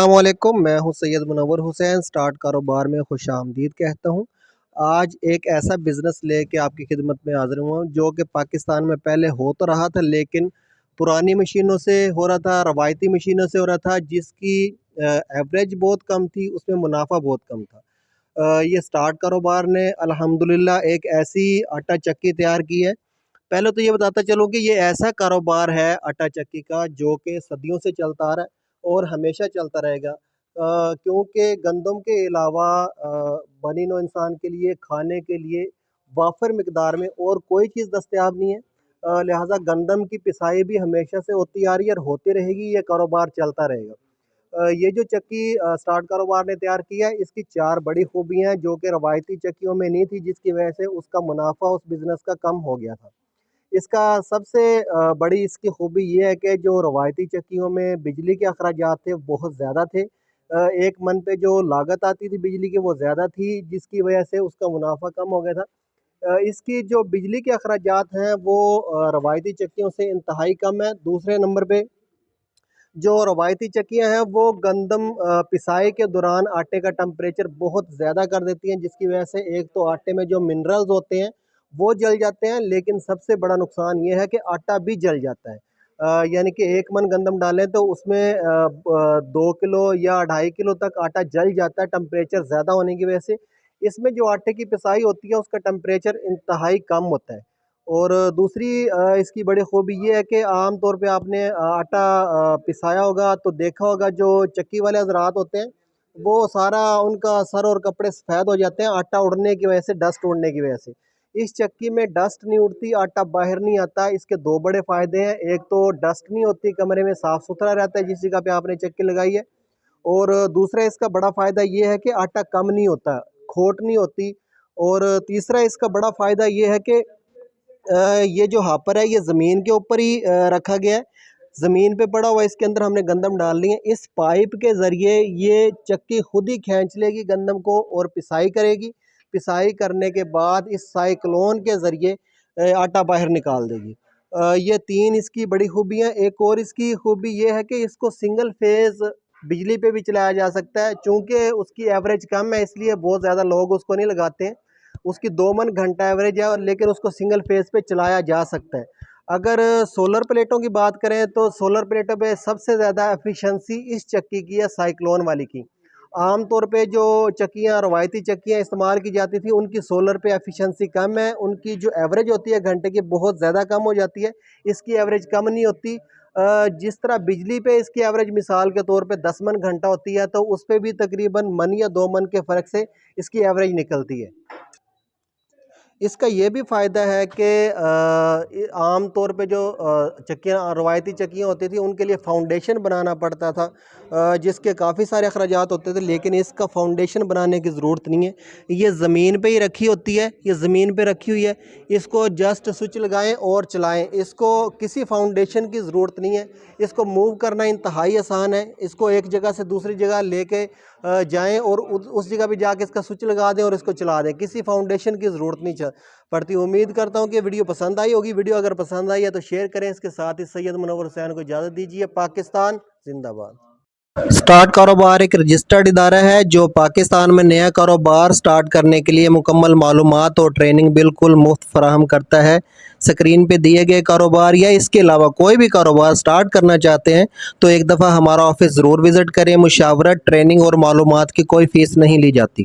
السلام علیکم، میں ہوں سید منور حسین، سٹارٹ کاروبار میں خوش آمدید کہتا ہوں۔ آج ایک ایسا بزنس لے کے آپ کی خدمت میں حاضر ہوا ہوں جو کہ پاکستان میں پہلے ہو تو رہا تھا، لیکن پرانی مشینوں سے ہو رہا تھا، روایتی مشینوں سے ہو رہا تھا، جس کی ایوریج بہت کم تھی، اس میں منافع بہت کم تھا۔ یہ سٹارٹ کاروبار نے الحمدللہ ایک ایسی آٹا چکی تیار کی ہے۔ پہلے تو یہ بتاتا چلوں کہ یہ ایسا کاروبار ہے آٹا چکی کا جو کہ صدیوں سے چلتا آ رہا ہے اور ہمیشہ چلتا رہے گا، کیونکہ گندم کے علاوہ بنی نوع انسان کے لیے کھانے کے لیے وافر مقدار میں اور کوئی چیز دستیاب نہیں ہے، لہٰذا گندم کی پسائی بھی ہمیشہ سے ہوتی آ رہی ہے اور ہوتی رہے گی، یہ کاروبار چلتا رہے گا۔ یہ جو چکی سٹارٹ کاروبار نے تیار کیا ہے، اس کی 4 بڑی خوبیاں ہیں جو کہ روایتی چکیوں میں نہیں تھی، جس کی وجہ سے اس کا منافع اس بزنس کا کم ہو گیا تھا۔ اس کا سب سے بڑی اس کی خوبی یہ ہے کہ جو روایتی چکیوں میں بجلی کے اخراجات تھے بہت زیادہ تھے، 1 من پہ جو لاگت آتی تھی بجلی کی وہ زیادہ تھی، جس کی وجہ سے اس کا منافع کم ہو گیا تھا۔ اس کی جو بجلی کے اخراجات ہیں وہ روایتی چکیوں سے انتہائی کم ہے۔ دوسرے نمبر پہ جو روایتی چکیاں ہیں وہ گندم پسائی کے دوران آٹے کا ٹمپریچر بہت زیادہ کر دیتی ہیں، جس کی وجہ سے ایک تو آٹے میں جو منرلز ہوتے ہیں وہ جل جاتے ہیں، لیکن سب سے بڑا نقصان یہ ہے کہ آٹا بھی جل جاتا ہے۔ یعنی کہ 1 من گندم ڈالیں تو اس میں 2 کلو یا 2.5 کلو تک آٹا جل جاتا ہے ٹمپریچر زیادہ ہونے کی وجہ سے۔ اس میں جو آٹے کی پسائی ہوتی ہے اس کا ٹمپریچر انتہائی کم ہوتا ہے۔ اور دوسری اس کی بڑی خوبی یہ ہے کہ عام طور پہ آپ نے آٹا پسایا ہوگا تو دیکھا ہوگا جو چکی والے حضرات ہوتے ہیں وہ سارا ان کا سر اور کپڑے سفید ہو جاتے ہیں آٹا اڑنے کی وجہ سے، ڈسٹ اڑنے کی وجہ سے۔ اس چکی میں ڈسٹ نہیں اڑتی، آٹا باہر نہیں آتا۔ اس کے 2 بڑے فائدے ہیں، ایک تو ڈسٹ نہیں ہوتی، کمرے میں صاف ستھرا رہتا ہے جس جگہ پہ آپ نے چکی لگائی ہے، اور دوسرا اس کا بڑا فائدہ یہ ہے کہ آٹا کم نہیں ہوتا، کھوٹ نہیں ہوتی۔ اور تیسرا اس کا بڑا فائدہ یہ ہے کہ یہ جو ہاپر ہے یہ زمین کے اوپر ہی رکھا گیا ہے، زمین پہ پڑا ہوا، اس کے اندر ہم نے گندم ڈال لی ہے، اس پائپ کے ذریعے یہ چکی خود ہی کھینچ لے گی گندم کو اور پسائی کرے گی، پسائی کرنے کے بعد اس سائیکلون کے ذریعے آٹا باہر نکال دے گی۔ یہ 3 اس کی بڑی خوبیاں۔ ایک اور اس کی خوبی یہ ہے کہ اس کو سنگل فیز بجلی پہ بھی چلایا جا سکتا ہے، چونکہ اس کی ایوریج کم ہے اس لیے بہت زیادہ لوگ اس کو نہیں لگاتے ہیں۔ اس کی 2 من گھنٹہ ایوریج ہے، لیکن اس کو سنگل فیز پہ چلایا جا سکتا ہے۔ اگر سولر پلیٹوں کی بات کریں تو سولر پلیٹوں پہ سب سے زیادہ ایفیشنسی اس چکی کی ہے سائیکلون والی کی۔ عام طور پہ جو چکیاں روایتی چکیاں استعمال کی جاتی تھی ان کی سولر پہ ایفیشنسی کم ہے، ان کی جو ایوریج ہوتی ہے گھنٹے کی بہت زیادہ کم ہو جاتی ہے، اس کی ایوریج کم نہیں ہوتی۔ جس طرح بجلی پہ اس کی ایوریج مثال کے طور پہ 10 من گھنٹہ ہوتی ہے تو اس پہ بھی تقریباً 1 من یا 2 من کے فرق سے اس کی ایوریج نکلتی ہے۔ اس کا یہ بھی فائدہ ہے کہ عام طور پہ جو چکیاں روایتی چکیاں ہوتی تھیں ان کے لیے فاؤنڈیشن بنانا پڑتا تھا، جس کے کافی سارے اخراجات ہوتے تھے، لیکن اس کا فاؤنڈیشن بنانے کی ضرورت نہیں ہے، یہ زمین پہ ہی رکھی ہوتی ہے، یہ زمین پہ رکھی ہوئی ہے، اس کو جسٹ سوئچ لگائیں اور چلائیں، اس کو کسی فاؤنڈیشن کی ضرورت نہیں ہے۔ اس کو موو کرنا انتہائی آسان ہے، اس کو ایک جگہ سے دوسری جگہ لے کے جائیں اور اس جگہ پہ جا کے اس کا سوئچ لگا دیں اور اس کو چلا دیں، کسی فاؤنڈیشن کی ضرورت نہیں پڑتی۔ امید کرتا ہوں کہ ویڈیو پسند آئی ہوگی، ویڈیو اگر پسند آئی ہے تو شیئر کریں، اس کے ساتھ ہی سید منور حسین کو اجازت دیجیے۔ پاکستان زندہ باد۔ سٹارٹ کاروبار ایک رجسٹرڈ ادارہ ہے جو پاکستان میں نیا کاروبار سٹارٹ کرنے کے لیے مکمل معلومات اور ٹریننگ بالکل مفت فراہم کرتا ہے۔ سکرین پہ دیے گئے کاروبار یا اس کے علاوہ کوئی بھی کاروبار سٹارٹ کرنا چاہتے ہیں تو ایک دفعہ ہمارا آفس ضرور وزٹ کریں۔ مشاورت، ٹریننگ اور معلومات کی کوئی فیس نہیں لی جاتی۔